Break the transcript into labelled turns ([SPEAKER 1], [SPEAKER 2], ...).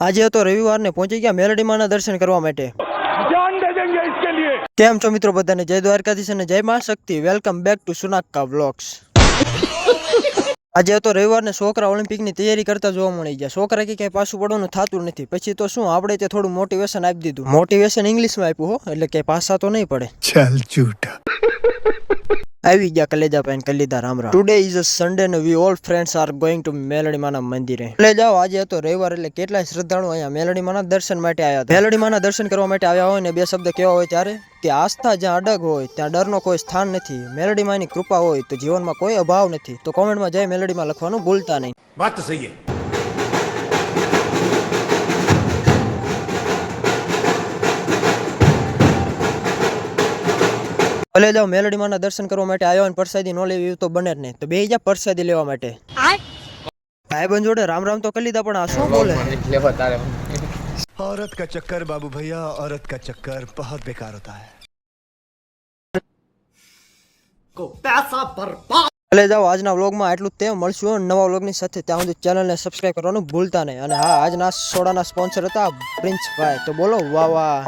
[SPEAKER 1] આજે હતો રવિવાર ને પહોંચી ગયા મેલડીમાના દર્શન કરવા માટે। કેમ છો મિત્રો બધાને? જય દ્વારકાધીશ અને જય મા Shakti. Welcome back to Sunaka vlogs. આજે હતો રવિવાર ને છોકરા ઓલિમ્પિક ની તૈયારી કરતા જોવા મળી ગયા। છોકરા કે પાછું પડવાનું થતું નથી, પછી તો શું આપણે તે થોડું મોટિવેશન આપી દીધું। મોટિવેશન ઇંગ્લિશમાં આપ્યું હો, એટલે કે પાછા તો નહીં પડે।
[SPEAKER 2] ચાલ ઝૂઠા
[SPEAKER 1] આવી ગયા કલેજા પેન કલીદા Ram Ram. Today is a Sunday ને we all friends are going to મેલડીમાના મંદિરે। એટલે જાઓ, આજે હતો રવિવાર એટલે કેટલાય શ્રદ્ધાળુ અહીંયા મેલડીમાના દર્શન માટે આવ્યા હતા। મેલડીમાના દર્શન કરવા માટે આવ્યા હોય ને બે શબ્દ કેવા હોય ત્યારે કે આસ્થા જ્યાં અડગ હોય ત્યાં ડરનો કોઈ સ્થાન નથી। મેલડીમાની કૃપા હોય તો જીવનમાં કોઈ અભાવ નથી। તો કોમેન્ટમાં જય મેલડીમાં લખવાનું ભૂલતા નહીં।
[SPEAKER 2] વાત સહી હે।
[SPEAKER 1] ભલે જાઓ, મેલડીમાના દર્શન કરવા માટે આવ્યો અને પ્રસાદી ન લેવી તો બને જ નહીં। તો બે જા પ્રસાદી લેવા માટે। ભાઈબંધ જોડે રામ રામ તો કરી લીધા, પણ આ શું બોલે?
[SPEAKER 2] औरत का चक्कर बाबू भैया, औरत का चक्कर बहुत बेकार होता है।
[SPEAKER 1] ભલે જાઓ, આજના વ્લોગમાં આટલું જ તે। મળશું નવા વ્લોગની સાથે, ત્યાં સુધી ચેનલને સબસ્ક્રાઈબ કરવાનું ભૂલતા નહીં। અને હા, આજના સોડાના સ્પોન્સર હતા પ્રિન્સ ભાઈ। તો બોલો વાહ વાહ।